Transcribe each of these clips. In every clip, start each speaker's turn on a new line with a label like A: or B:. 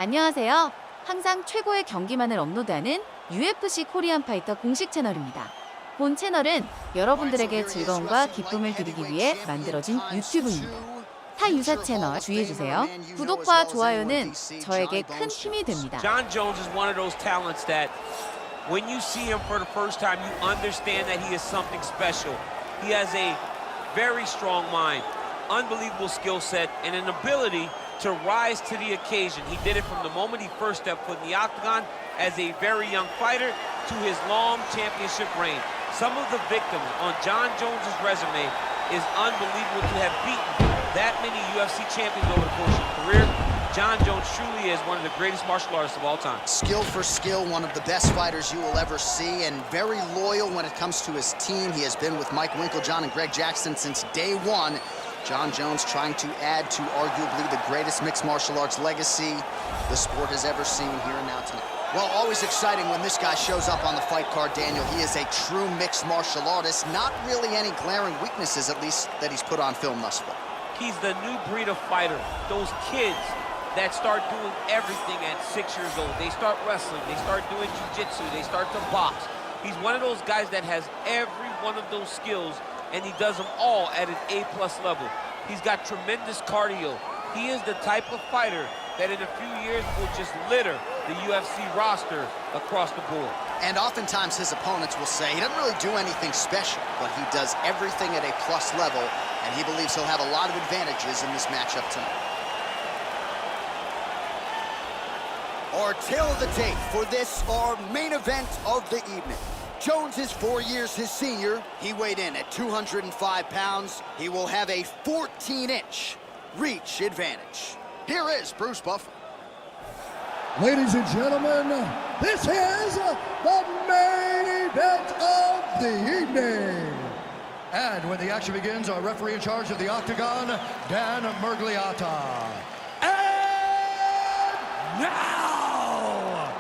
A: 안녕하세요. 항상 최고의 경기만을 업로드하는 UFC 코리안파이터 공식 채널입니다. 본 채널은 여러분들에게 즐거움과 기쁨을 드리기 위해 만들어진 유튜브입니다. 타 유사 채널 주의해주세요. 구독과 좋아요는 저에게 큰 힘이 됩니다.
B: John Jones is one of those talents that when you see him for the first time, you understand that he is something special. He has a very strong mind, unbelievable skill set, and an ability to rise to the occasion. He did it from the moment he first stepped foot in the octagon as a very young fighter to his long championship reign. Some of the victims on John Jones's resume is unbelievable to have beaten that many UFC champions over the course of his career. John Jones truly is one of the greatest martial artists of all time.
C: Skill for skill, one of the best fighters you will ever see, and very loyal when it comes to his team. He has been with Mike Winklejohn and Greg Jackson since day one. John Jones trying to add to arguably the greatest mixed martial arts legacy the sport has ever seen here and now tonight. Well, always exciting when this guy shows up on the fight card, Daniel. He is a true mixed martial artist. Not really any glaring weaknesses, at least, that he's put on film thus far.
B: He's the new breed of fighter. Those kids that start doing everything at 6 years old. They start wrestling, they start doing jiu-jitsu, they start to box. He's one of those guys that has every one of those skills, and he does them all at an A-plus level. He's got tremendous cardio. He is the type of fighter that in a few years will just litter the UFC roster across the board.
C: And oftentimes his opponents will say he doesn't really do anything special, but he does everything at a plus level, and he believes he'll have a lot of advantages in this matchup tonight. Our tail of the tape for this, our main event of the evening. Jones is 4 years his senior. He weighed in at 205 pounds. He will have a 14-inch reach advantage. Here is Bruce Buffer.
D: Ladies and gentlemen, this is the main event of the evening. And when the action begins, our referee in charge of the Octagon, Dan Murgliata. And now,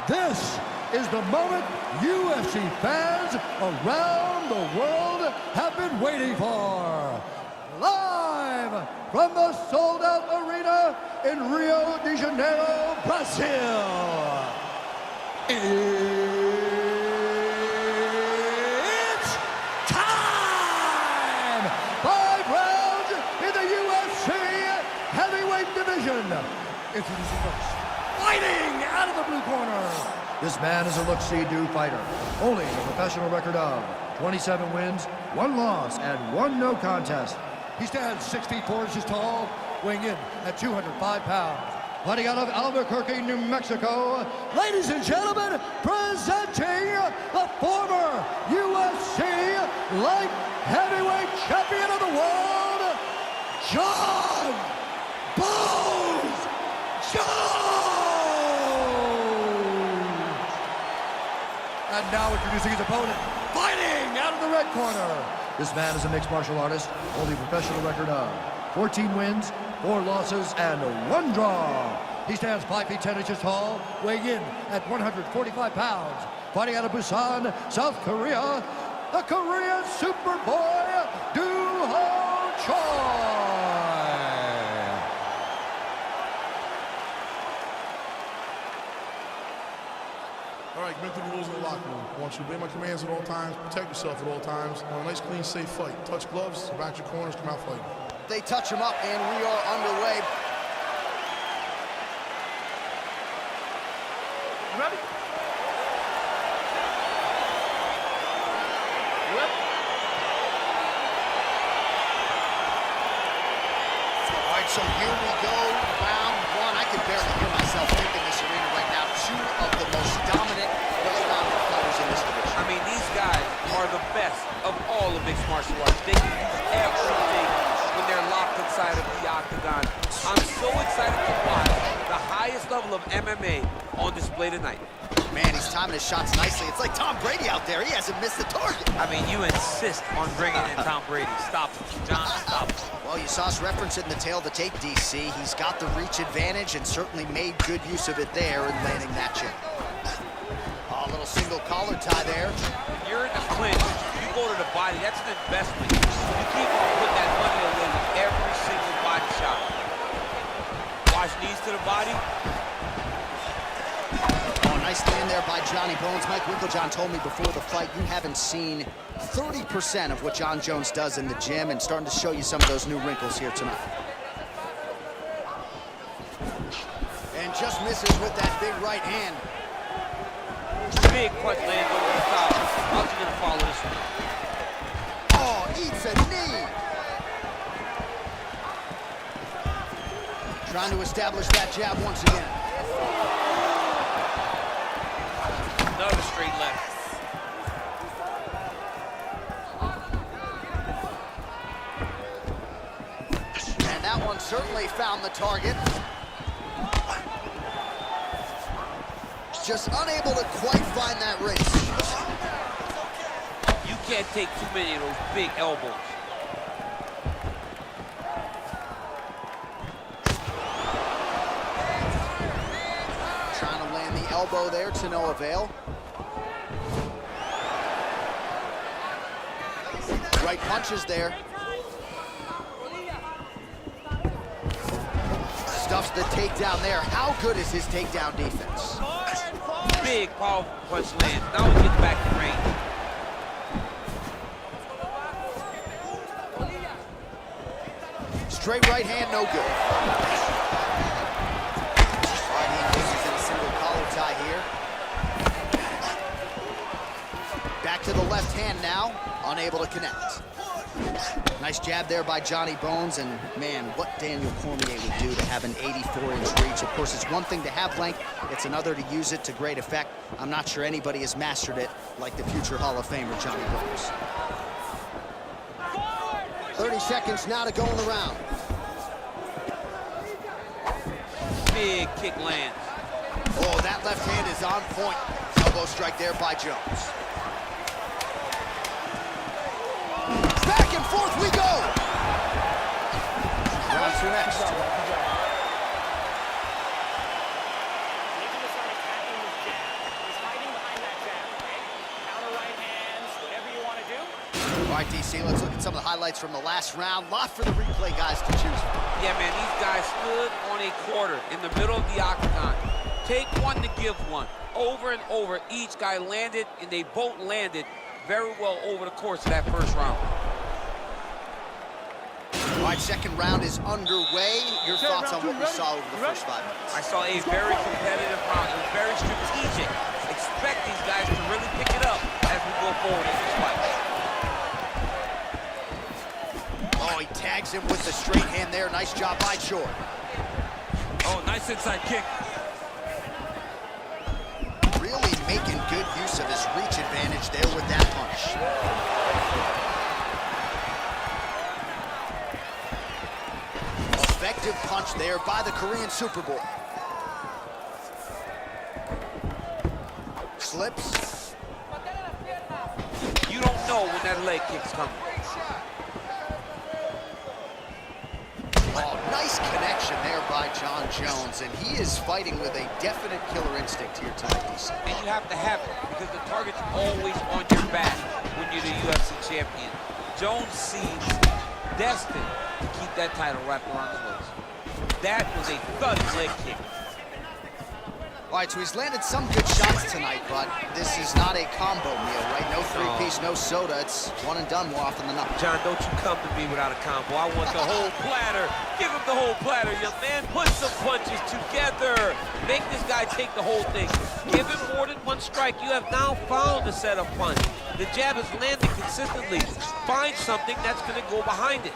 D: this is the moment UFC fans around the world have been waiting for. Live from the sold-out arena in Rio de Janeiro, Brazil. It's time! 5 rounds in the UFC heavyweight division. Introducing first, fighting out of the blue corner. This man is a look-see-do fighter, holding a professional record of 27 wins, 1 loss, and 1 no contest. He stands 6 feet 4 inches tall, weighing in at 205 pounds. Fighting out of Albuquerque, New Mexico, ladies and gentlemen, presenting the former UFC light heavyweight champion of the world, John Bones Jones! And now introducing his opponent, fighting out of the red corner. This man is a mixed martial artist, holding a professional record of 14 wins, 4 losses, and 1 draw. He stands 5 feet 10 inches tall, weighing in at 145 pounds. Fighting out of Busan, South Korea, the Korean Superboy, Do-Ho Choi.
E: All right, commit to the rules in the locker room. I want you to obey my commands at all times, protect yourself at all times. I want a nice, clean, safe fight. Touch gloves, back your corners, come out fighting.
C: They touch him up, and we are underway.
E: You ready? You ready?
C: All right, so here we go, round 1. I can barely hear myself think in this arena right now. 2 of the most dominant first-round fighters in this division.
B: I mean, these guys are the best of all of mixed martial arts. They can use everything when they're locked inside of the octagon. I'm so excited to watch the highest level of MMA on display tonight.
C: Man, he's timing his shots nicely. It's like Tom Brady out there. He hasn't missed the target.
B: I mean, you insist on bringing in Tom Brady. Stop it, John, stop it.
C: Well, you saw us reference it in the tail of the tape, DC. He's got the reach advantage and certainly made good use of it there in landing that chip. A little single collar tie there.
B: When you're in the clinch, you go to the body. That's an investment. You keep on putting that money away with every single body shot. Watch knees to the body.
C: Nice land there by Johnny Bones. Mike Winkeljohn told me before the fight you haven't seen 30% of what John Jones does in the gym, and starting to show you some of those new wrinkles here tonight. And just misses with that big right hand.
B: Big punch lands over the top. How's he gonna follow this one?
C: Oh, eats a knee. Trying to establish that jab once again.
B: Another straight left.
C: And that one certainly found the target. Just unable to quite find that wrist.
B: You can't take too many of those big elbows.
C: Trying to land the elbow there to no avail. Right punches there. Stuffs the takedown there. How good is his takedown defense?
B: Big powerful punch lands. Now he gets back to range.
C: Straight right hand, no good. All right, he engages in a single collar tie here. Back to the left hand now, unable to connect. Nice jab there by Johnny Bones, and man, what Daniel Cormier would do to have an 84-inch reach. Of course, it's one thing to have length, it's another to use it to great effect. I'm not sure anybody has mastered it like the future Hall of Famer Johnny Bones. 30 seconds now to go in the round.
B: Big kick lands.
C: Oh, that left hand is on point. Elbow strike there by Jones. Back and forth we go. Round two next. All right, DC, let's look at some of the highlights from the last round. Lot for the replay guys to choose from.
B: Yeah, man, these guys stood on a quarter in the middle of the octagon. Take one to give one. Over and over, each guy landed, and they both landed very well over the course of that first round.
C: All right, second round is underway. Your thoughts on what we saw over the first 5 minutes?
B: I saw a very competitive round. It was very strategic. Expect these guys to really pick it up as we go forward in this fight.
C: Oh, he tags him with the straight hand there. Nice job by Shore.
B: Oh, nice inside kick.
C: Really making good use of his reach advantage there with that punch. Effective punch there by the Korean Superboy. Slips.
B: You don't know when that leg kick's coming.
C: Oh, nice connection there by John Jones, and he is fighting with a definite killer instinct here tonight, DC.
B: And you have to have it because the target's always on your back when you're the UFC champion. Jones seems destined to keep that title wrapped around his waist. That was a thudding leg kick.
C: All right, so he's landed some good shots tonight, but this is not a combo meal, right? No three-piece, no soda. It's one and done more often than not.
B: John, don't you come to me without a combo. I want the whole platter. Give him the whole platter, young man. Put some punches together. Make this guy take the whole thing. Give him more than one strike. You have now found the setup punch. The jab is landing consistently. Find something that's going to go behind it.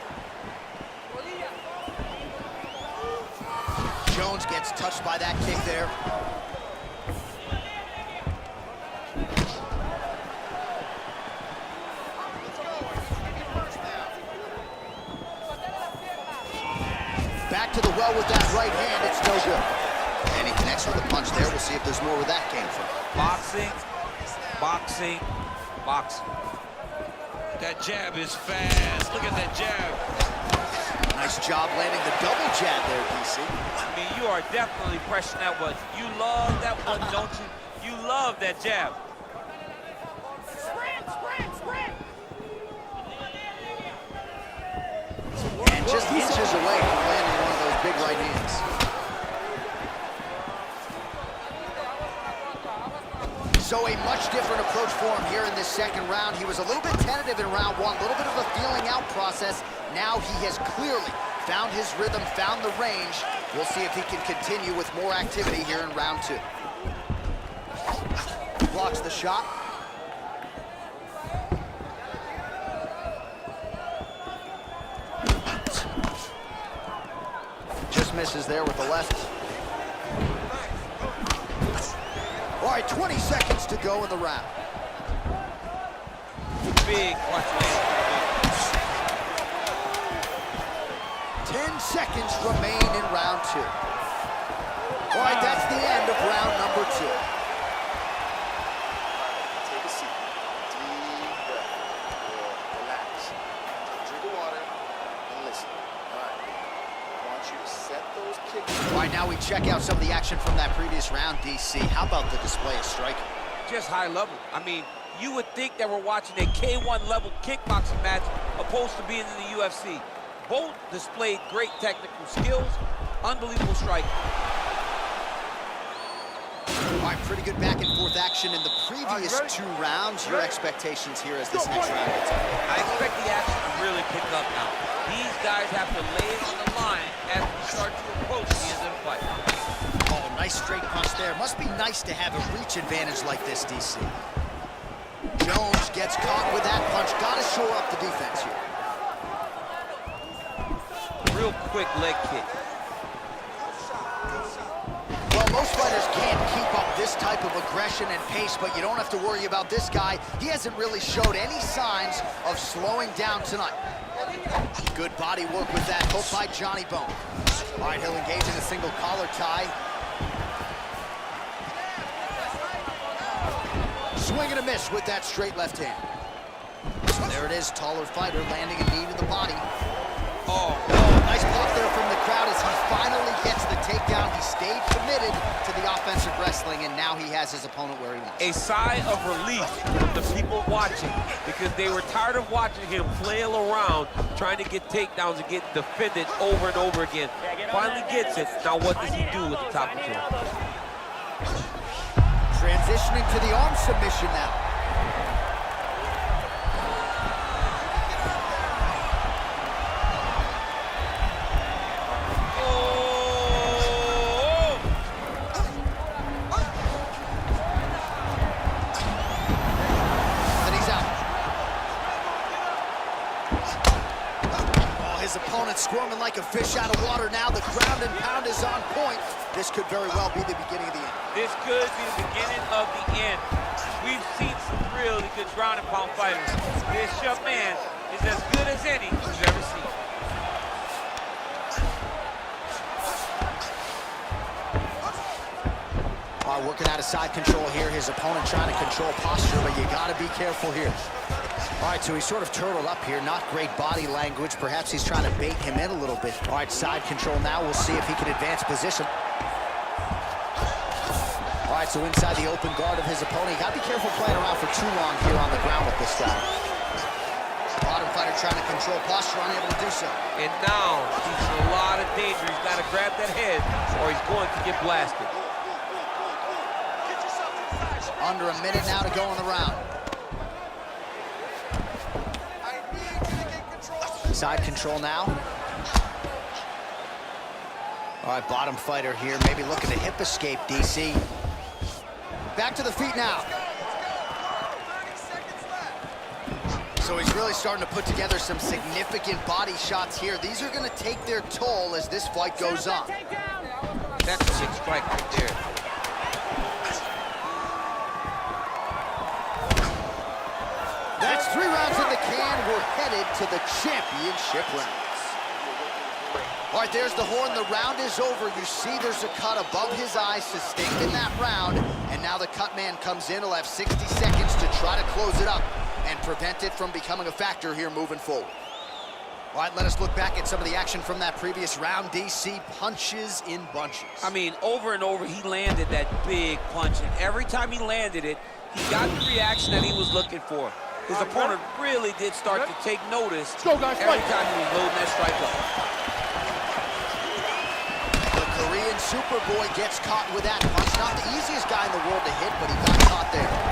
C: Jones gets touched by that kick there. Back to the well with that right hand, it's no good. And he connects with a punch there. We'll see if there's more where that came from.
B: Boxing, boxing, boxing. That jab is fast. Look at that jab.
C: Nice job landing the double jab there, DC.
B: I mean, you are definitely pressing that one. You love that one, don't you? You love that jab.
C: And just inches away from landing one of those big right hands. So a much different approach for him here in this second round. He was a little bit tentative in round one, a little bit of a feeling out process. Now he has clearly found his rhythm, found the range. We'll see if he can continue with more activity here in round two. Blocks the shot. Just misses there with the left. All right, 20 seconds to go in the round.
B: Big punch land.
C: 10 seconds remain in round two. All right, that's the end of round number two.
F: Take a seat. Deep breath. Relax. Drink of water and listen. All right. I want you to set those kicks.
C: All right, now we check out some of the action from that previous round, DC. How about the display of striking?
B: Just high level. I mean, you would think that we're watching a K1 level kickboxing match opposed to being in the UFC. Both displayed great technical skills, unbelievable striking.
C: All right, pretty good back and forth action in the previous two rounds. Your expectations here as this next round gets on.
B: I expect the action to really pick up now. These guys have to lay it on the line as we start to approach the end of the fight.
C: Oh, nice straight punch there. Must be nice to have a reach advantage like this, DC. Jones gets caught with that punch. Gotta shore up the defense here.
B: Real quick leg kick.
C: Well, most fighters can't keep up this type of aggression and pace, but you don't have to worry about this guy. He hasn't really showed any signs of slowing down tonight. Good body work with that hook by Johnny Bone. All right, he'll engage in a single collar tie. Swing and a miss with that straight left hand. There it is, taller fighter landing a knee to the body. Oh, nice block there from the crowd as he finally gets the takedown. He stayed committed to the offensive wrestling, and now he has his opponent where he wants.
B: A sigh of relief from the people watching because they were tired of watching him flail around trying to get takedowns and get defended over and over again. Finally gets it. Now what does he do with the top control?
C: Transitioning to the arm submission now. Squirming like a fish out of water now. The ground and pound is on point. This could very well be the beginning of the end.
B: This could be the beginning of the end. We've seen some really good ground and pound fighters. This young man is as good as any we've ever seen.
C: All right, working out of side control here. His opponent trying to control posture, but you got to be careful here. All right, so he's sort of turtled up here. Not great body language. Perhaps he's trying to bait him in a little bit. All right, side control now. We'll see if he can advance position. All right, so inside the open guard of his opponent. You got to be careful playing around for too long here on the ground with this guy. Bottom fighter trying to control posture, unable to do so.
B: And now he's in a lot of danger. He's got to grab that head or he's going to get blasted.
C: Under a minute now to go in the round. Side control now. All right, bottom fighter here, maybe looking to hip escape, DC. Back to the feet now. So he's really starting to put together some significant body shots here. These are going to take their toll as this fight goes on.
B: That's a chin strike right there.
C: That's 3 rounds in the can. We're headed to the championship rounds. All right, there's the horn. The round is over. You see there's a cut above his eye, sustained in that round. And now the cut man comes in. He'll have 60 seconds to try to close it up and prevent it from becoming a factor here moving forward. All right, let us look back at some of the action from that previous round. DC, punches in bunches.
B: I mean, over and over, he landed that big punch. And every time he landed it, he got the reaction that he was looking for. His opponent really did start to take notice every time he was loading that strike up.
C: The Korean Superboy gets caught with that punch. Not the easiest guy in the world to hit, but he got caught there.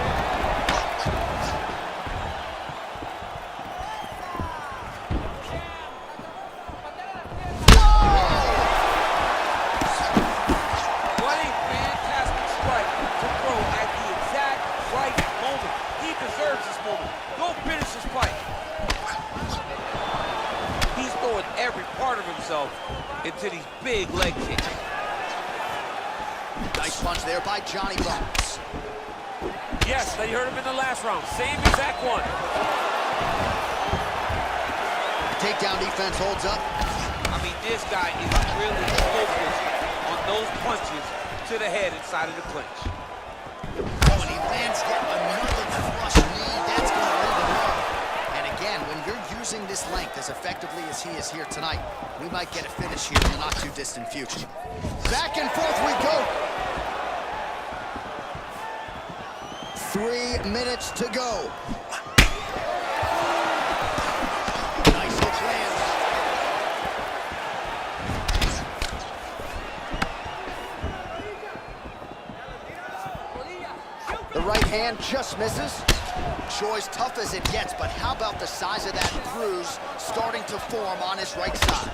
B: himself into these big leg kicks.
C: Nice punch there by Johnny Bones.
B: Yes, they heard him in the last round. Same exact one.
C: Takedown defense holds up.
B: I mean, this guy is really focused on those punches to the head inside of the clinch.
C: Oh, and he lands yet another flush knee. That's going to leave him up. And again, when you're using this length as effectively as he is here tonight, we might get a finish here in the not-too-distant future. Back and forth we go. 3 minutes to go. Nice hook lands. The right hand just misses. Choi's tough as it gets, but how about the size of that bruise starting to form on his right side?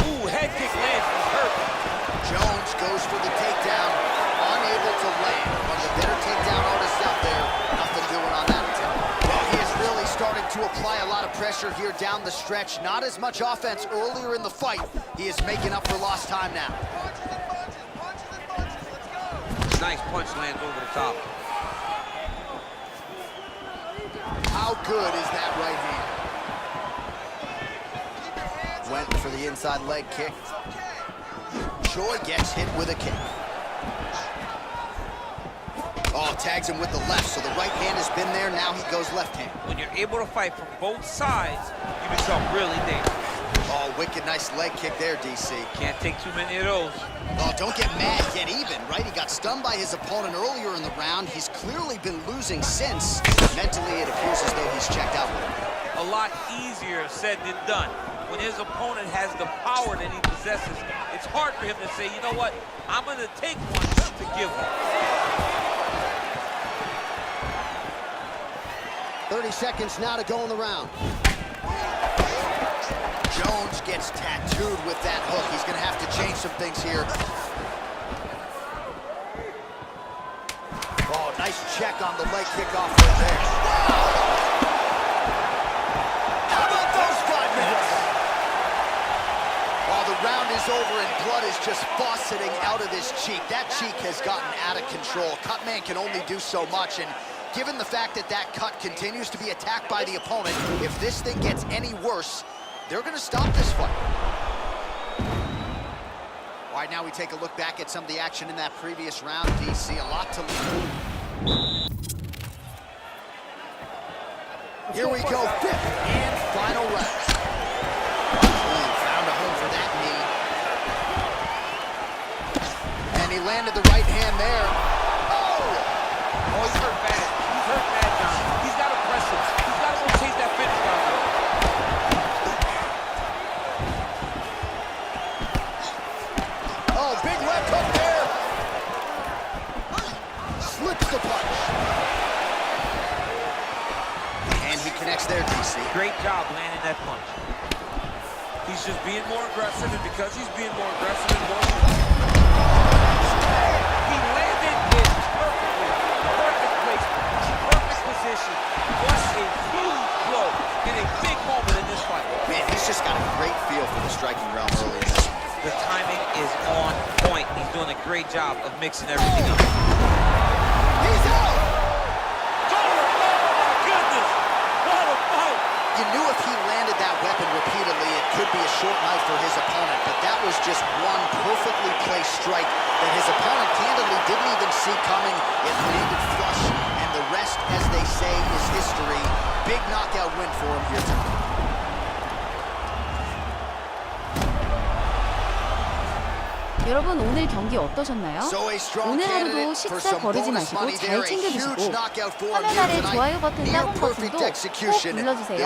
B: Ooh, head kick lands, he's hurt.
C: Jones goes for the takedown, unable to land. One of the better takedown artists out there, nothing doing on that attempt. Well, he is really starting to apply a lot of pressure here down the stretch. Not as much offense earlier in the fight. He is making up for lost time now.
B: Nice punch lands over the top.
C: How good is that right hand? Went for the inside leg kick. Choi gets hit with a kick. Oh, tags him with the left, so the right hand has been there. Now he goes left hand.
B: When you're able to fight from both sides, you become really dangerous.
C: Oh, wicked nice leg kick there, DC.
B: Can't take too many of those.
C: Oh, don't get mad, get even, right? He got stunned by his opponent earlier in the round. He's clearly been losing since. Mentally, it appears as though he's checked out.
B: A lot easier said than done. When his opponent has the power that he possesses, it's hard for him to say, you know what, I'm going to take one to give one.
C: 30 seconds now to go in the round. Jones gets tattooed with that hook. He's going to have to change some things here. Oh, nice check on the leg kickoff right there. How about those 5 minutes? While the round is over and blood is just fauceting out of this cheek, that cheek has gotten out of control. Cutman can only do so much, and given the fact that that cut continues to be attacked by the opponent, if this thing gets any worse, they're going to stop this fight. All right, now we take a look back at some of the action in that previous round. DC, a lot to learn. Here we go, fifth and final round. Ooh, found a home for that knee. And he landed the right hand there.
B: Oh, he's hurt bad. He's hurt bad, John. He's got to press him. He's got to go chase that finish down.
C: Oh, big left hook there. Slips the punch. And he connects there, DC.
B: Great job landing that punch. He's just being more aggressive, and because he's being more aggressive and more... He landed it perfectly. Perfect placement. Perfect position. What a huge blow in a big moment in this fight.
C: Man, he's just got a great feel for the striking realm early in this.
B: The timing is on point. He's doing a great job of mixing everything up.
C: He's out!
B: Oh, my goodness! What a fight!
C: You knew if he landed that weapon repeatedly, it could be a short night for his opponent, but that was just one perfectly placed strike that his opponent candidly didn't even see coming. It landed flush, and the rest, as they say, is history. Big knockout win for him here tonight.
A: 여러분 오늘 경기 어떠셨나요?
C: So a strong
A: 오늘 하루도
C: candidate for
A: 식사
C: some
A: 버리지
C: bonus
A: 마시고
C: money
A: 잘
C: there. A
A: 챙겨주시고
C: huge knockout for him
A: 화면
C: here
A: 아래
C: tonight.
A: 좋아요 버튼
C: Near
A: 따봉
C: perfect
A: 버튼도 꼭
C: execution.
A: 눌러주세요.